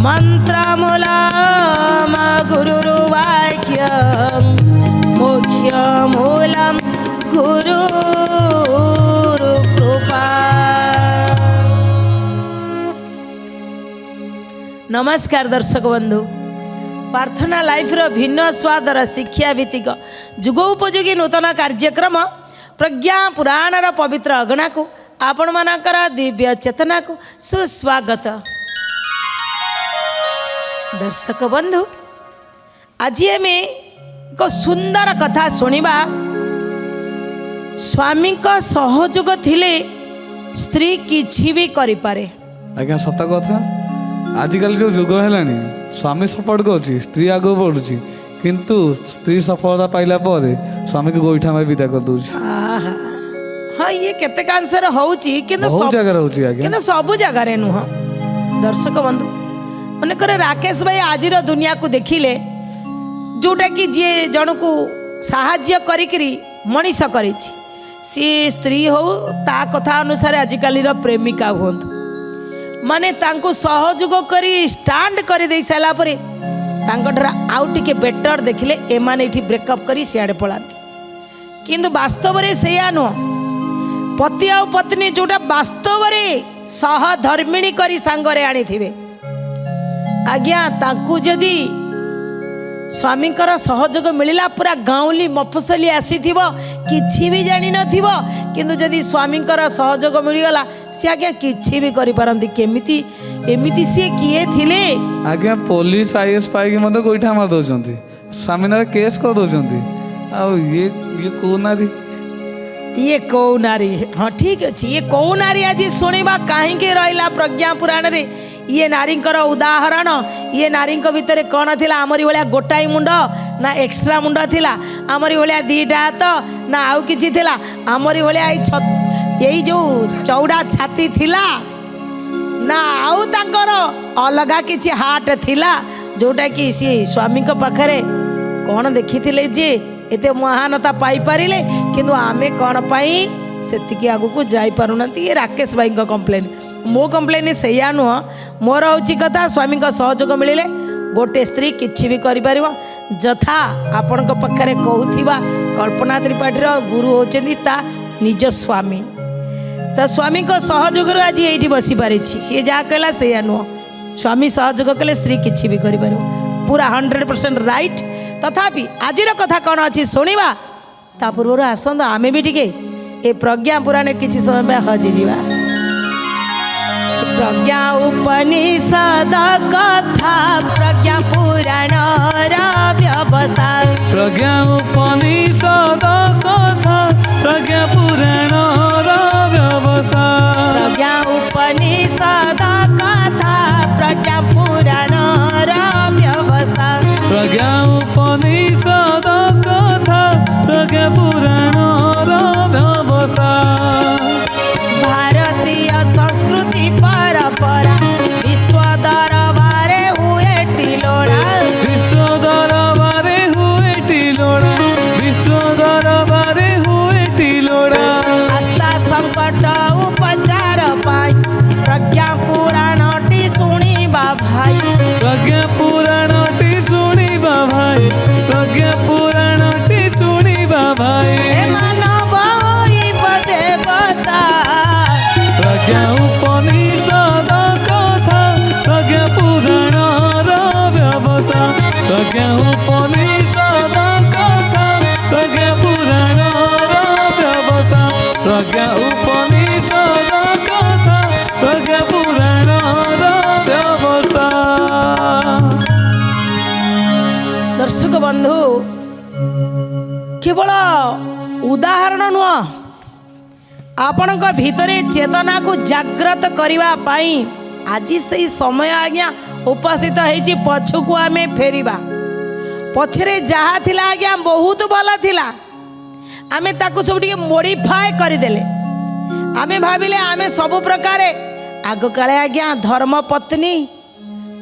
मंत्रमूलम गुरुर्वाक्यं मोक्षमूलम गुरुर्कृपा। नमस्कार दर्शक बंधु, प्रार्थना लाइफ रो भिन्न स्वादर शिक्षा भित्तिक जुगोपयोगी नूतन कार्यक्रम प्रज्ञा पुराण पवित्र अगणा को आपण मानकर दिव्य चेतना को सुस्वागत। दर्शक बंधु, आज आम एक सुंदर कथा सुनिबा। स्वामी का सहयोग थिले स्त्री किछि भी करि पारे। आज्ञा सत कथा, आजिकल जो जुग है स्वामी सपोर्ट करुच्ची, स्त्री आग बढ़ुची, किंतु स्त्री सफलता पाइला पर स्वामी को गोईठा में विदा कर दूची। हाँ, ये केते आंसर होउची, किंतु बहुत जगह होउची आज्ञा, किंतु सब जगह रे नुह। दर्शक बंधु मन करे राकेश भाई आज दुनिया को देखिले, जोटा कि जी जन को साहाय्य करी मनीष कर सी स्त्री हो ता कथा अनुसार आजिकल प्रेमिका हुंतु माने तांको सहयोग करी स्टांड कर दे सारा परे आउ टिके बेटर देखिले एमाने इठी ब्रेकअप करी सियाड़े पलाती। किंतु वास्तव रे सेया नुह। पति आ पत्नी जोटा वास्तव रे सहधर्मिणी करी सांगरे आनी थिबे, आज्ञा तांकु जदि स्वामीकर सहयोग मिलला, पूरा गाँवली मफसली आसीथिबो किछि भी जानि नथिबो, किंतु जदि स्वामीकर सहयोग मिलगला से आज्ञा किछि भी करि पारंती। केमिति एमिति से किए थिले आज्ञा पुलिस आईएएस पाई मते गोईठा मार दोचंती, स्वामी ना केस कर दोचंती। आ ये को नारी, ये कौ नारी। हाँ ठीक अच्छे, ये कौ नारी आज शुणा कहीं रहा प्रज्ञा पुराण रे। ये नारी उदाहरण, ये नारी भितर कौन थिला, आमरी भाया गोटाई मुंड ना एक्स्ट्रा मुंड थिला, आमरी भाया दीटा हाथ ना आउ किछि थिला, आमरी भाया यही जो चौड़ा छाती थिला ना आउ तांकर अलगा किछि हार्ट थिला, जोटा कि सी स्वामी को पाखरे कौन देखी थिले जे एते महानता पाई पारिले, किंतु आमे कौन पाई सेतिकी आगु को जाई पारुना। ये राकेश भाई का कंप्लेन, मो कंप्लेन सैया नुह। मोर हूँ कथा, स्वामी का सहयोग मिले गोटे स्त्री किछि भी करि परिबो। जथा आपण पाखरे कहूथिबा कल्पना त्रिपाठी गुरु होचंदी ता निज स्वामी। तो स्वामी को सहयोग आज ये बसी पारी, सी जहाँ कहला सैया नुह। स्वामी सहयोग कले स्त्री किछि भी करि परिबो, पूरा 100% राइट। तथापि आज कथा कौन अच्छी शुणा ता पूर्व आसत आमे भी टिके ए प्रज्ञा पुराण किछि समय हजिजा। प्रज्ञा उपनिषद कथा प्रज्ञा पुराण व्यवस्था, प्रज्ञा उपनिषद कथा प्रज्ञा पुराण व्यवस्था, प्रज्ञा उपनिषद कथा प्रज्ञा पुराण व्यवस्था, प्रज्ञा उपनिषद कथा प्रज्ञा पुराण व्यवस्था। भारतीय संस्कृति परंपरा विश्व दरबारे हुए टिलोड़ा, विश्व दरबारे हुए टिलोड़ा, विश्व दरबारे हुए टिलोड़ा। आस्था संकट उपचार पाई प्रज्ञा पुराण टी शुणिबा भाई, प्रज्ञा पुराण टी शुणिबा भाई, प्रज्ञा पुराण टी शुणिबा भाई। मानव होइब देवता प्रज्ञा उपनिषद कथा प्रज्ञा पुराण व्यवस्था, प्रज्ञा उपनिषद कथा प्रज्ञा पुराण व्यवस्था, प्रज्ञा उपनिषद कथा प्रज्ञा पुराण व्यवस्था। दर्शक बंधु, केवल उदाहरण नुह, आपण भितरे चेतना को जागृत करने आज से समय आज्ञा उपस्थित होती। पछकू आम फेरिबा, पछरे जहाँ थिला आज्ञा बहुत भल थिला, आमे ताकू सब टिके मॉडिफाई करदेले। आमे भाविले आमे सब प्रकार आग काले आज्ञा धर्म पत्नी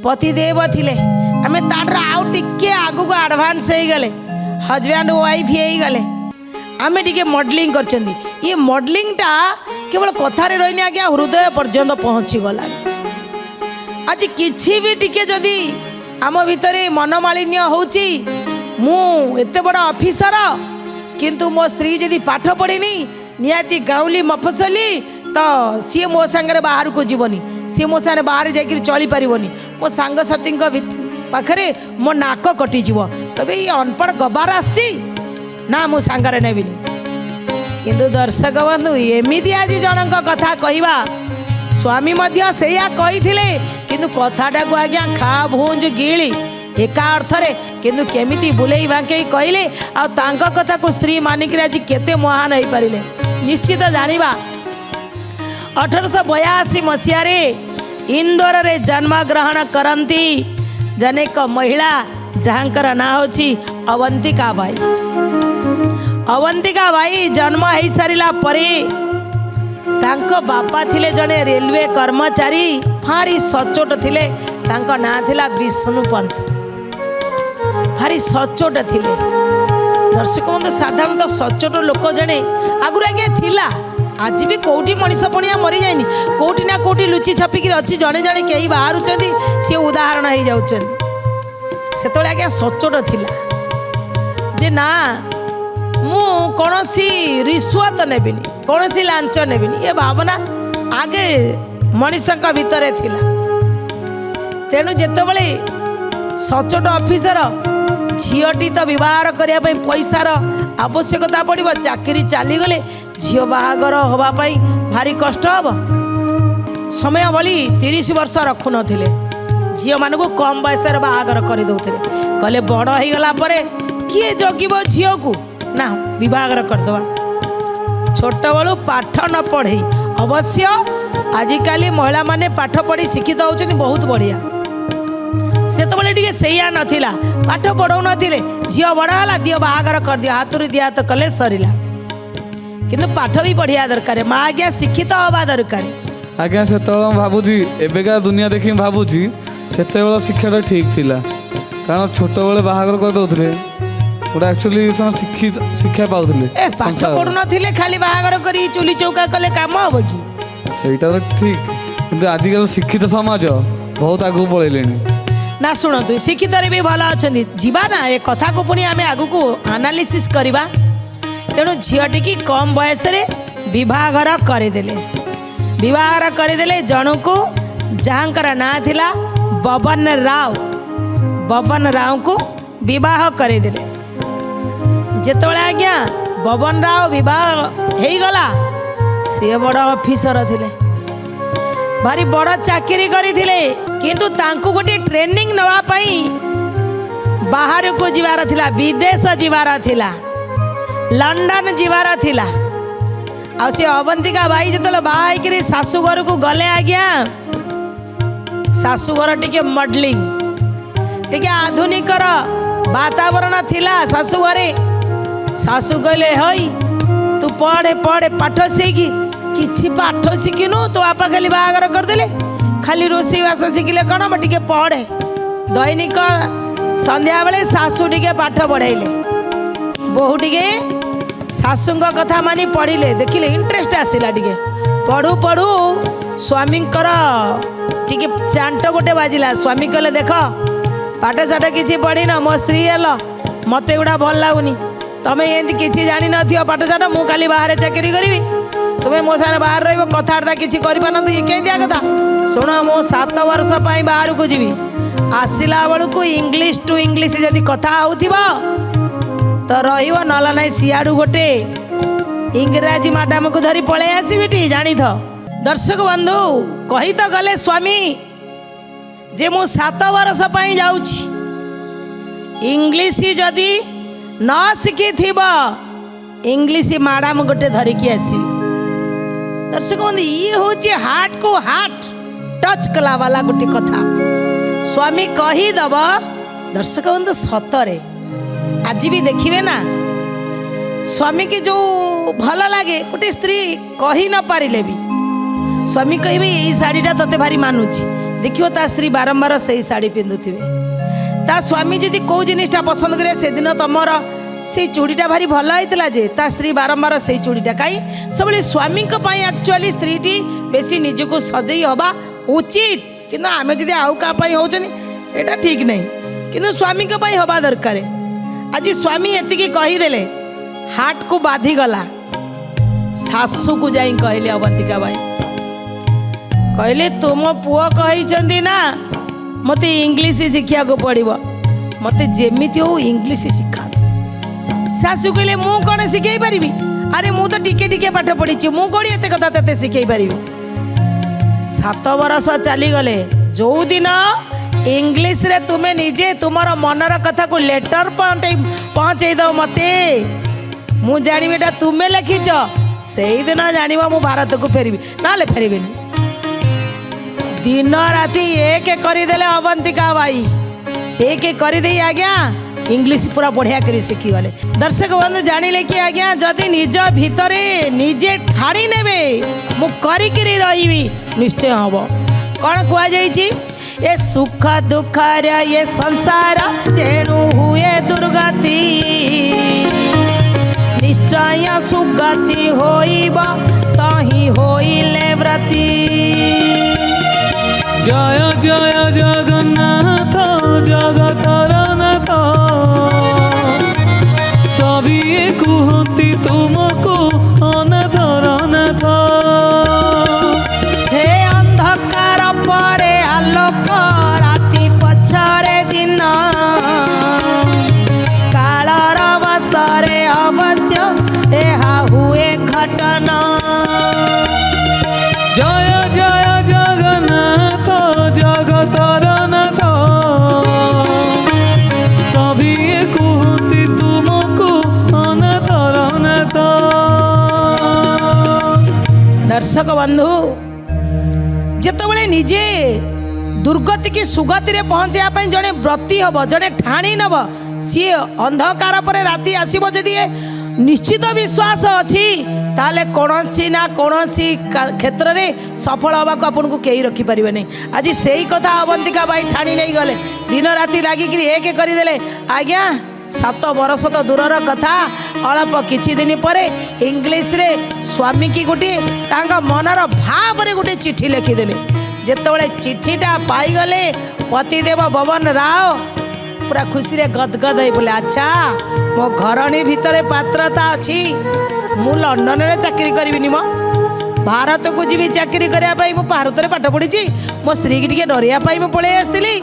पतिदेव थिले, आमे ताडरा आउ टिके आगु को एडवांस हो गले, हजबैंड वाइफ हो गले। आमे टिके मॉडलिंग करचंदी। ये मॉडलिंग टा केवल कथारे रही आज्ञा हृदय पर्यंत पहुँची गला। आज किछि भी टिके जदि आम भितर मनमालिन्य होउची मु एते बड़ ऑफिसर किंतु मो स्त्री जदि पाठ पढ़िनी निहाती गाउली मफसली तो सी मो सांगे बाहर को जीवनी सी मो सांगे बाहर जाकर चली पारिबनी मो सांग साथी पाखरे मो नाक कटिजीव तबे ये अनपढ़ गबार आसी ना मो सांगरे नेबिनी किंतु दर्शक बंधु एमिति आज जनक कथा कहवा स्वामी मध्य सेया कहिथिले किंतु कथाटा को आज्ञा खा भूंज गिली एका अर्थरे किंतु केमिति बुलेई बांके कहले आ तांका कथा को स्त्री मानिक आज केते महान होई पारिले निश्चित जानिबा 1882 मसीह इंदौर रे जन्म ग्रहण करती जनेक महिला जहाँकर ना होची अवंतिका बाई। अवंतिका बाई जन्म हो सारा परे तांको बापा थिले जने रेलवे कर्मचारी भारी सचोट थिले तांको ना थिला विष्णुपंत भारी सचोट थिले। दर्शक बंधु साधारणतः सचोट लोक जने आगुर आगे थिला आज भी कोठी मनीष पणिया मरी जाइनी कोठी ना कोठी लुचि छपिकी अच्छी जड़े जड़े कई बाहर सी उदाहरण हो जाउछन से आज्ञा सचोट थिला जे ना मु कौनसी रिश्वत नेबिनी कौनसी लांच नेबिनी ये भावना आगे मनीष भितर थिला। तेणु जेतेबेले सचोट ऑफिसर झीटी तो विवाह करने पैसार आवश्यकता पड़ो चाकरी चलीगले झील बाहागर होगापाई भारी कष्ट हम समय भली 30 वर्ष रखु नथिले झील मान को कम बयस बाहागर करदे कहले बड़ हो गला किए जगिब झील को ना विवाह करदे छोट बलू पाठ न पढ़े अवश्य आजिकाली महिला माने पाठ पढ़ी शिक्षित होती बहुत बढ़िया से तो टे सैया नाला पाठ पढ़ाऊ नथिले झील बड़ा दियो बाहागर कर दियो हाथ दिया हाथ कले सरला किंतु पाठ भी पढ़िया दरकार माँ आज्ञा शिक्षित हवा दरकार आज्ञा से भावुची एବେका दुनिया देखी भावुची से शिक्षा ठीक थिला कारण छोट बेले बाहागर कर दउथले गोटे एक्चुअली शिक्षित शिक्षा पाउथले ए पाठ पढ़ु नथिले खाली बाहागर करी चुली चौका कले काम हबो कि सेटा तो ठीक किंतु आजिकल शिक्षित समाज बहुत आगु पळैलेनी ना शुणु शिक्षित भी भल अच्छा जीवा ना ए कथा को पुणी आम आग को आनालीसीस करवा तेणु झीटी की कम बयस विवाहर करदे जन को जहाँकर ना थिला बबन राव को विवाह करदे जेतबेले आज्ञा बबन राव विवाह हो गला सी बड़ ऑफिसर थिले भारी बड़ चाकरी करथिले किंतु तांको गोटे ट्रेनिंग नवा पाई बाहर को जीवार थिला विदेश जीवार थिला लंडन जीवार थिला आ से अवंतिका बाई जतले बाई करी सासुघर को गले आज्ञा सासुघर टिके मॉडलिंग टिके आधुनिक वातावरण थिला सासुघरे सासु कहले हई तू पढ़े पढ़े पाठ सीखी किछि पाठ शिखिनु तो बापा खाली बाहागर करदेले खाली रोषेई बास शिखिले कौन मैं टिके पढ़े दैनिक संध्या बेले सासु टिके पाठ पढ़ाइले बहु टिके सासुंग कथा मानी पढ़िले देखिले इंटरेस्ट आसिला टिके पढ़ू पढ़ू स्वामी टिके चांट गोटे बाजिला स्वामी कहले देख पाठ साठ किछि पढ़ी न मो स्त्री हेल मत गुड़ा भल लगुनि तमें एमती किसी जान न पाठ साठ मु खाली बाहर चाकरी करी तुम्हें मो साथ बाहर रही कथबार्ता किसी कर ये क्या कथा शुण मो 7 वर्ष बाहर को जीवी आसला बेलू को इंग्लिश टू इंग्लिश जदि कथा हो तो रहा ना सियाड़ू गोटे इंग्राजी मैडम को धरी पलि आसबी जानी थ दर्शक बंधु कही तो गले स्वामी जे मु 7 वर्ष जाऊँगी इंग्लिश जदि न शिखी इंग्लिश मैडम गोटे धरिकी आसबी दर्शक बंधु ये हूँ हार्ट को हार्ट टच कला वाला गोटे कथा स्वामी कहीदब दर्शक बंधु सतरे आज भी देखिए ना स्वामी की जो भल लगे गोटे स्त्री कही न पारिले भी स्वामी कहे यही शाढ़ीटा तोते भारी मानुची देखियो ता स्त्री बारंबार से ही शाढ़ी पिंधुथिबे ता स्वामी जदि कौ जिनिसटा पसंद करे से दिन तमर से चूड़ीटा भारी भल होता जे ता स्त्री बारंबार से चूड़ीटा कहीं सब स्वामी एक्चुअली स्त्री बेसी निजको सजई हवा उचित କିନ୍ତୁ ଆମେ ଯଦି ଆଉ କାହା ପାଇଁ ହେଉଛନ୍ତି ଏଇଟା ଠିକ୍ ନାହିଁ, କିନ୍ତୁ ସ୍ୱାମୀଙ୍କ ପାଇଁ ହେବା ଦରକାର। ଆଜି ସ୍ୱାମୀ ଏତିକି କହିଦେଲେ, ହାର୍ଟକୁ ବାଧିଗଲା। ଶାଶୁକୁ ଯାଇ କହିଲେ ଅବନ୍ତିକା ବାଇ, କହିଲେ ତୁମ ପୁଅ କହିଛନ୍ତି ନା ମୋତେ ଇଂଲିଶ ଶିଖିବାକୁ ପଡ଼ିବ, ମୋତେ ଯେମିତି ହଉ ଇଂଲିଶ ଶିଖାନ୍ତୁ। ଶାଶୁ କହିଲେ ମୁଁ କ'ଣ ଶିଖେଇ ପାରିବି, ଆରେ ମୁଁ ତ ଟିକେ ଟିକେ ପାଠ ପଢ଼ିଛି, ମୁଁ କ'ଣ ଏତେ କଥା ତତେ ଶିଖେଇ ପାରିବି। 7 ବର୍ଷ ଚାଲିଗଲେ, ଯେଉଁଦିନ ଇଂଲିଶରେ ତୁମେ ନିଜେ ତୁମର ମନର କଥାକୁ ଲେଟର ପହଞ୍ଚେଇ ଦେବ ମୋତେ, ମୁଁ ଜାଣିବି ଏଇଟା ତୁମେ ଲେଖିଛ, ସେଇଦିନ ଜାଣିବ ମୁଁ ଭାରତକୁ ଫେରିବି, ନହେଲେ ଫେରିବିନି। दिन राति एक करदेले अवंतिका बाई, एक करदे आज्ञा इंग्लिश पूरा बढ़िया कर शिखिगले। दर्शक बंधु जानिले कि आज्ञा जदि निज भितर निजे ठाणी नेबे मु करिकिरी रहिबी, निश्चय हम। कौन कुआ जाइछि, ए सुख दुख ये संसार जेणु हुए दुर्गति, निश्चय सुगति होइब तहि होइले व्रती। जय जय जगन्नाथ जगतर नाथ, सभी कुहती तुमको अनाथर नाथ। हे अंधकार परे आलोक, राति पछरे दिन, कालर बसरे अवश्य एहा हुए घटना। जय जय जगन्नाथ जगतर नाथ, सभी कुहती तुमको अनाथर नाथ। दर्शक बंधु जेतबेले निजे दुर्गति की सुगति रे पहुँचे जड़े व्रती हम, जड़े ठाणी नब, सी अंधकार पर राति आसब, जदि निश्चित विश्वास अच्छी ताले कौनसी ना कौनसी क्षेत्र में सफल हवा को आपन को कहीं रखिपारे नहीं। आज से ही कथा अवंतिका बाई ठाणी नहीं गले, दिन राति लगिक एक करदे। आज्ञा 7 वर्ष तो दूरर कथा, अल्प किछि दिन पर इंग्लिश रे स्वामी की गोटे मनर भाव रे गोटे चिठी लिखिदेले। जेतबेले चिठीटा पाईगले पतिदेव बबन राव पूरा खुशी रे गदगद हो बोले, अच्छा मो घरणी भितर पात्रता अच्छी, मु लंडन रे चाकरी करिबिनी, मो भारत को जीवी चाकरी करिया पाई, मु भारत रे पाठ पढ़ी, मो स्त्री की टिके डरिया पाई मु पळे आस्तिली।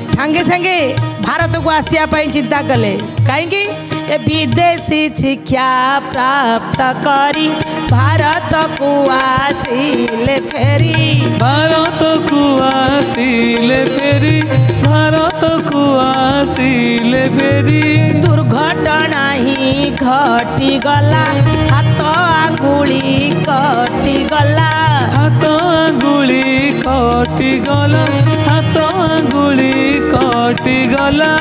सांगे सांगे भारत को आसिया पाई चिंता कले, काहेकि ए विदेशी शिक्षा प्राप्त करी भारत को आसिले फेरी, भारत को आसिले फेरी, भारत को आसिले फेरी। दुर्घटना ही घटी गला, हाथ आंगुली कटी गला, हाथ आंगुली कटी गला, हाथ आंगुली कटी गला।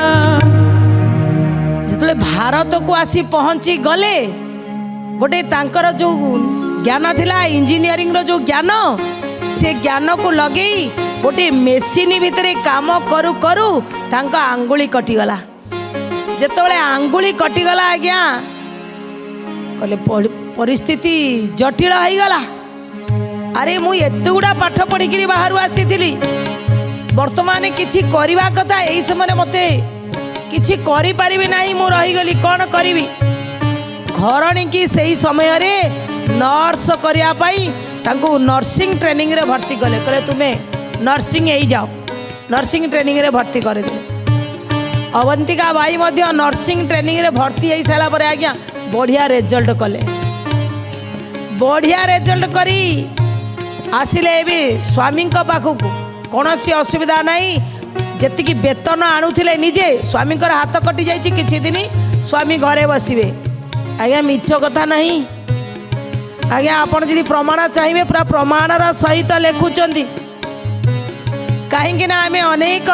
जितले भारत को आसी पहुंची गले, गोटे तांकर जो ज्ञान थिला इंजीनियरिंग रो जो ज्ञान, से ज्ञान को लगे गोटे मेसीन भितर काम करू करू तांका आंगुली कटिगला। जेतबेले आंगुली कटिगला आज्ञा कहले परिस्थिति जटिल हो गला। अरे मु एते गुडा पाठ पढ़ी बाहर आसी थी, वर्तमान किछि करबा कथा, एई समय मते किछि करि परिबि नाही, मु रही गली कोन करिवि। घरणी की सही समय रे नर्स करिया पाई तांको नर्सिंग ट्रेनिंग रे भर्ती कले, कहले तुमे नर्सिंग एई जाओ, नर्सिंग ट्रेनिंग रे भर्ती करे दे। अवंतिका बाई मध्य नर्सिंग ट्रेनिंग रे भर्ती होई साला पर आज्ञा बढ़िया रिजल्ट कले, बढ़िया रिजल्ट करी आसिले भी स्वामी पाखक कौनसी असुविधा नहीं। जेतिकी वेतन आणुथिले निजे स्वामी हाथ कटि जाइछि, किछि दिन स्वामी घरे बसिबे। आज्ञा मिछ कथा नहीं आज्ञा, आपण जदि प्रमाण चाहिए पूरा प्रमाणर सहित लिखुचंदी। कहीं ना आम अनेक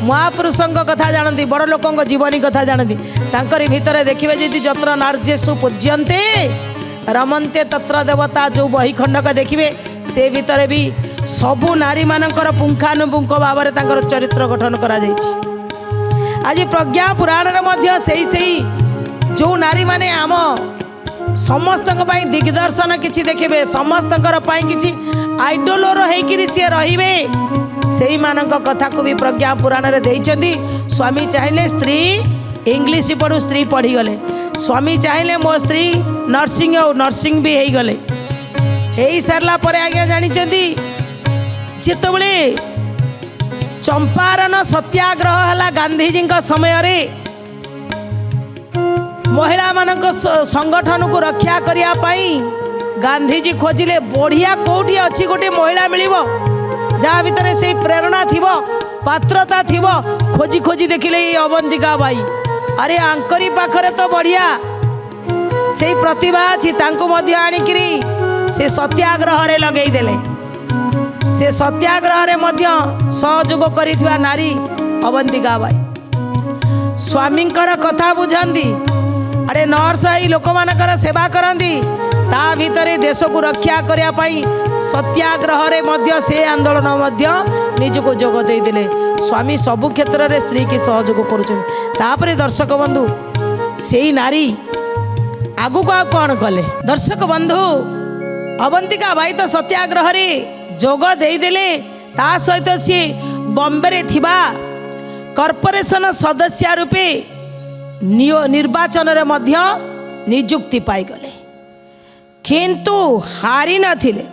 महापुरुषों कथा जानती, बड़ लोकों जीवनी कथा जानती, तांकरी भितर देखिए जी जत्र नार्यसु पूज्यन्ते रमन्ते तत्र देवता, जो बही खंडक देखिए से भितर भी सबु नारी मानकर पुंखानुपुंख भाव में तांकर चरित्र गठन करा जाइछि। आज प्रज्ञा पुराण से जो नारी माने आम समस्त दिग्दर्शन किछि देखिए, समस्त किछि आइडोलोर होकर सी रे से कथा को भी प्रज्ञा पुराण में देइछंदी। स्वामी चाहिए स्त्री इंग्लिश पढ़ू स्त्री पढ़ी गले, स्वामी चाहिए मो स्त्री नर्सिंग हो नर्सिंग भी हो गले। हो सारा पर आज्ञा जानी जितेबले चंपारण सत्याग्रह है गांधीजी समय रे महिला मान संगठन को रक्षा करने गांधीजी खोजिले बढ़िया कोठी अच्छी गोटे महिला मिलिब जहाँ भितर से प्रेरणा थी पात्रता थी खोजी खोजी देखिले अवंतिका बाई अरे आंकरी पाखरे तो बढ़िया से प्रतिभा अच्छी आणिकी से सत्याग्रह रे लगई देले। से सत्याग्रह रे मध्य सहयोग करिथुआ नारी अवंतिका बाई स्वामींकर कथा बुझंदी। अरे नर्स आई लोक मानकर सेवा करंदी ता भितरे देश को रक्षा करने पाई सत्याग्रह रे मध्य से आंदोलन मध्य निजको जोग दे दिले। स्वामी सबु क्षेत्र रे स्त्री की सहयोग करुछन। दर्शक बंधु से नारी आगु को कौन कले? दर्शक बंधु अवंतिका बाई तो सत्याग्रह रे जोग दे दिले। ता सहित सी बॉम्बे रे थिबा कॉर्पोरेशन सदस्य रूपे निर्वाचन रे मध्य नियुक्ति पाई गले, किंतु हारी नथिले।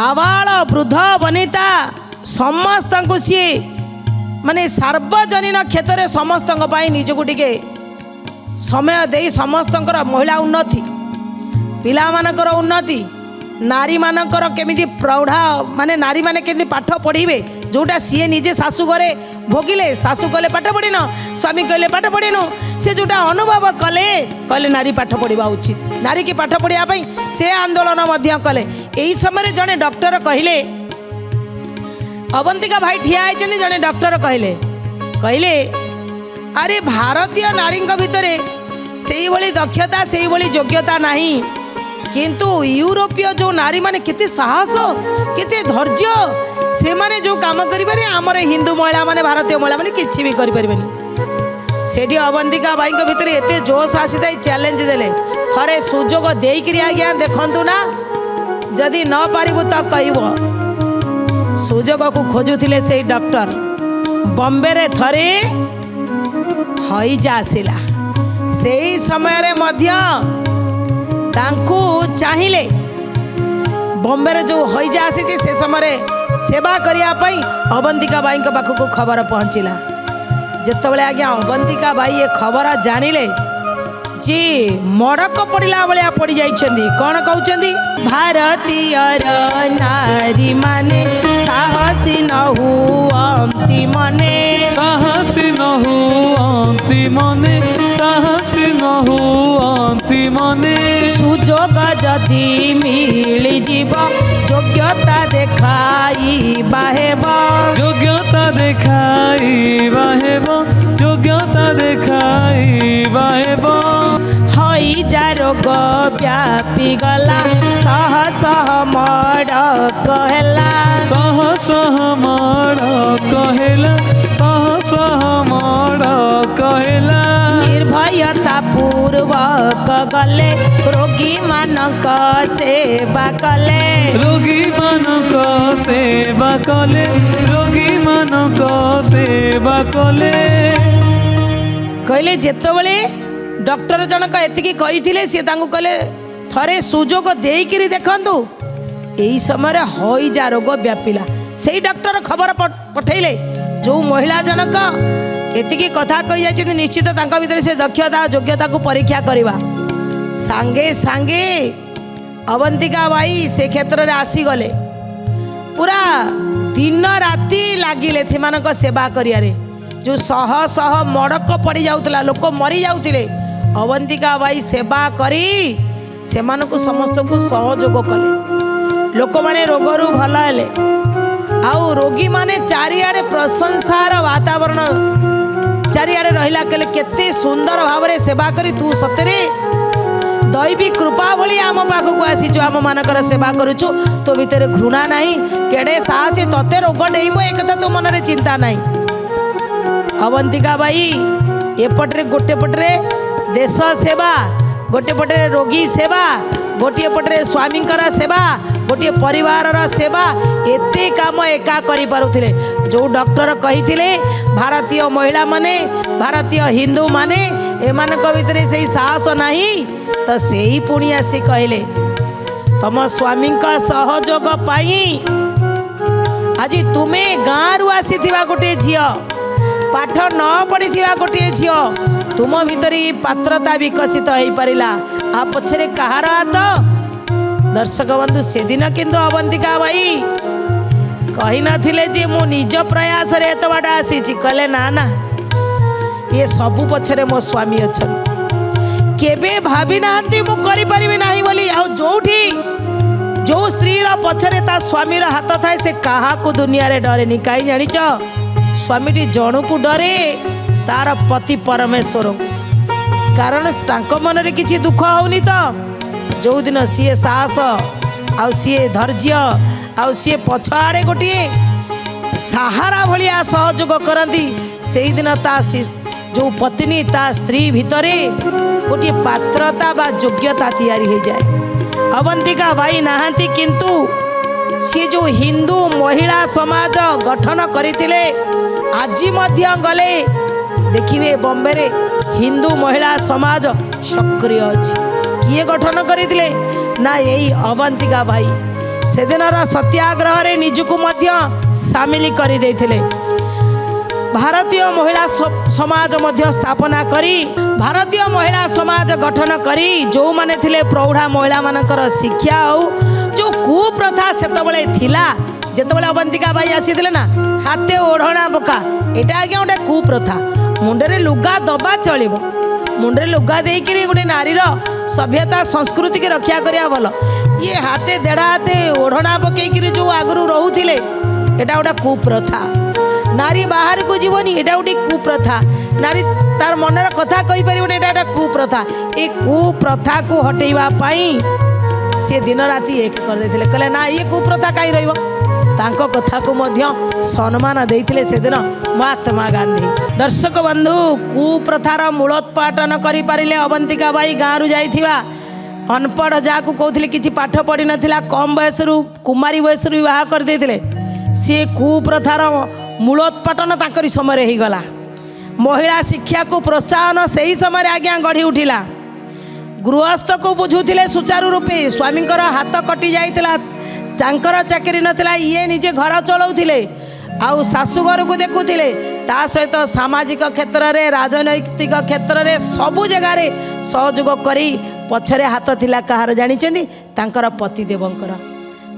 आबाल वृद्ध वनिता समस्त को सी माने सार्वजनिक क्षेत्र में समस्त निजको टिके समय दे समस्त महिला उन्नति पिला मानकर उन्नति नारी मानकर केमिति प्रौढ़ा माने नारी माने केमिति पाठ पढ़िबे जोटा सी निजे शाशु घरे भोगिले शाशु कहले पाठ पढ़िन स्वामी कहले पाठ पढ़िनु से जोटा अनुभव कले कहले नारी पाठ पढ़िबा उचित नारी की पाठ पढ़िया पई से आंदोलन मध्य कले। एही समय जने डॉक्टर कहले अवंतिका भाई ठिया आइछन्ती जने डॉक्टर कहले कहले अरे भारतीय नारी भितरे सेही भली दक्षता सेही भली योग्यता नहीं, किंतु यूरोपीय जो नारी माने केते साहस केते धैर्य से माने जो काम करिबारे हमर हिंदू महिला माने भारतीय महिला माने किछि भी करि परिबेनी। सेठी अवंतिका भाई भितर एते जोश आसीताई चैलेंज देले थरे सुजोग देइकरी आज्ञा देखंतु ना जदि न पारिबु त कहबो। सुजोग को खोजुथिले से डॉक्टर बॉम्बे रे थरे हईजा आसिला सेही समय रे मध्य तांकु चाहिए बॉम्बे रे जो हईजा आसी से समय सेवा करिया पई अवंतिका बाई पाखक खबर पहुँचला। जितेबाला आज्ञा अवंतिका बाई ये खबर जानिले जी मड़क पड़ला भाया पड़ जाइछन्ती। कौन कहउछन्ती? भारतीय नारी माने साहसी न हुअंती मने साहसी न हुअंती मने साहसी न हुअंती मने सुजोग जदि मिली जीव योग्यता देखाई बाहेब योग्यता देखाई बाहेब योग्यता देखाई बाहेब हईजा रोग व्यापी गला सह सह मड़क ହେଲା सह सह मड़क ହେଲା सह सह मड़क ହେଲା निर्भयता पूर्वक गले रोगी मानक सेवा कले रोगी मानक सेवा कले रोगी मानक सेवा कले। कहले जेतेबेले डॉक्टर जनक एतिकी कहिथिले से तांको कहले थरे सुजोग देइकिरी देखंतु एही समय हईजा रोग व्यापिला। सेही डॉक्टर खबर पठैले जो महिला जनक एतिकी कथा कहि जाइछन्ती निश्चित तांका भितर से दक्षता योग्यता को परीक्षा करिबा। सांगे सांगे अवंतिका बाई से क्षेत्र रे आसी गले पूरा दिन राति लागिले सेमानक सेवा करियारे। जो शह शह मड़क पड़ जाउतला लोक मरी जाउतिले अवंतिका बाई सेवा करी सेमानकु समस्त को सहयोग कले। लोक माने रोगरु भल हेले आउ रोगी माने चारिआडे प्रशंसार वातावरण चारिआडे रहिला कले केते सुंदर भाव रे सेवा करी तू सतरे दैवी कृपा भली आम पाखक आसीचु आम मानकर सेवा करुचु तो भितर घृणा नहीं केड़े साहसी तते रोग डेइबो एक कथा तो मन रे चिंता नहीं। अवंतिका बाई एपटरे गोटे पटरे देश सेवा गोटे पटरे रोगी सेवा गोटे पटरे स्वामींकर सेवा गोटे परिवार सेवा एते काम एका करि पारुथिले। जो डॉक्टर कहिथिले भारतीय महिला माने भारतीय हिंदू माने एमानक भितरे सेही साहस नाही तो सेही पुणी आसी कहले तम स्वामी का सहयोग पाई आज तुम्हें गाँव रु आसीथिबा गोटे झियो पाठ न पढ़ी गोटे झियो तुम भितर पात्रता विकसित हो पारिला आ पछरे कहार हाथ। दर्शक बंधु से दिन किंतु अवंतिका भाई कही नथिले जे मो निज प्रयास रे एत बाटा आसी कहले ना ना ये सबु पछरे मो स्वामी अछन केबे भाभी नांती मु करि परिबे नाही बोली आ जोठी जो स्त्री रा पछरे ता स्वामी रा हाथ थाए से काहा को दुनिया रे डरे नि काई जानिच स्वामीटी जणु को डरे तार पति परमेश्वर कारण तांको मन रे किछि दुख होउनी तो जो दिन सीए साहस आ सीए धैर्य आ सीए पछाड़े गोटे सहारा भलिया सहयोग करती से दिन ता जो पत्नी ता स्त्री भितरे गोटे पात्रता बा योग्यता तैयारी हो जाए। अवंतिका भाई नहांती किंतु सी जो हिंदू महिला समाज गठन करथिले आज मध्य गले देखिए बॉम्बे रे हिंदू महिला समाज सक्रिय अछि किए गठन करथिले ना यही अवंतिका भाई से दिन सत्याग्रह रे निजकु मध्य शामिल करि देथिले। भारतीय महिला समाज मध्य स्थापना करी भारतीय महिला समाज गठन करी जो माने थिले प्रौढ़ा महिला मानकर शिक्षा हो जो कुप्रथा सेतबले थिला जेतबले अवंतिका भाई आसीथिले ना हाथे ओढ़णा पका एटा आज्ञा गोटे कुप्रथा मुंडरे लुगा दबा चलिबो मुंडरे लुगा देइकरी गोटे नारीर सभ्यता संस्कृति की रक्षा करिया भल ये हाथे देढ़ा हाथे ओढ़णा पकईकरी जो आगरू रहूथिले एटा गोटे कुप्रथा नारी बाहर को जीवनी एटा गोटे कुप्रथा नारी तार मनर कथा कहि परिबनी एटा कुप्रथा ए कुप्रथा को हटेइबा पाई से दिन राति एक कर देथिले कहले ना ये कुप्रथा काई रहइबो तांको कथा को मध्य सम्मान देइथिले से दिन महात्मा गांधी। दर्शक बंधु कुप्रथार मूलोत्पाटन करि पारिले अवंतिका भाई गाँव रु जाइथिबा अनपढ़ जाकू कहूथिले किछि पाठ पढ़ी नथिला कम बयस रु कुमारी बयस रु विवाह कर देथिले से कुप्रथार मूलोत्पाटन ताकरी समय ही गला। महिला शिक्षा को प्रोत्साहन से ही समय आज्ञा गढ़ी उठिला गृहस्थ को बुझुथिले सुचारू रूपे स्वामी हाथ कटि जाइतिला तांकर चाकरी नथिला ये निजे घर चलाउथिले आउ शाशुघर को देखुथिले ता सहित सामाजिक क्षेत्र रे राजनैतिक क्षेत्र रे सबु जगह रे सहयोग करी पछरे हाथ थिला कहार जानिचंदी तांकर पति देवंकर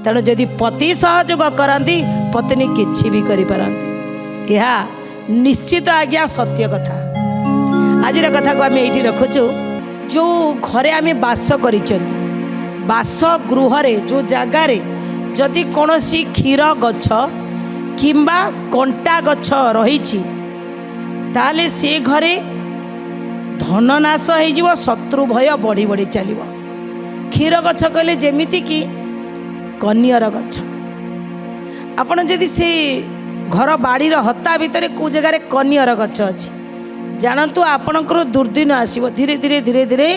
तेणु जदि पति सहयोग करती पत्नी किछि भी करि पारंती यह निश्चित आज्ञा सत्य कथा। आज कथा को आम ये रखुचु जो घरे आम बास करिचंती बास गृह रे जो जगार जदि कौनसी क्षीर गछ किंबा कंटा गछ रही ताले से घरे धननाश हो शत्रु भय बढ़ी बढ़ी चलो। क्षीर गछ कहले जेमिति कि कनियर गछ आपण जदि से घर बाड़ी हत्ता भितर को जगार कनियर गछ अच्छी जानतु आपणकर दुर्दिन आसो धीरे धीरे धीरे धीरे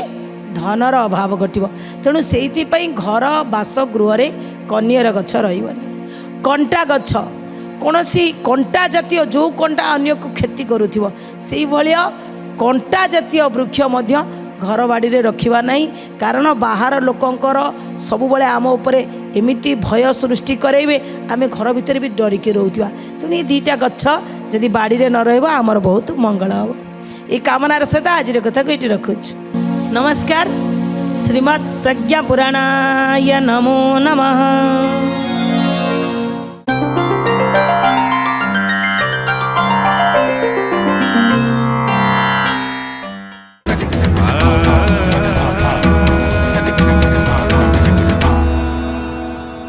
धनर अभाव घटव तेणु से घर बासगृह कनियर गछ रही कंटा गछ कौन सी कंटा जातीय जो कंटा अन्य को क्षति करुथिबो सेही भलिया कंटा जातीय वृक्ष मध्य घर बाड़ी रे रखिबा नहीं कारण बाहर लोकंकर सबुबले आम उपरे एमिति भय सृष्टि करेबे आमे घर भितर भी डरिके रहउथिबा तेणु ये दुईटा गछ जदि बाड़ी रे न रहबा आमर बहुत मंगल हम ये कामनार सहित आज कथा को ये रखुच। नमस्कार। श्रीमद् प्रज्ञा पुराणाय नमो नमः।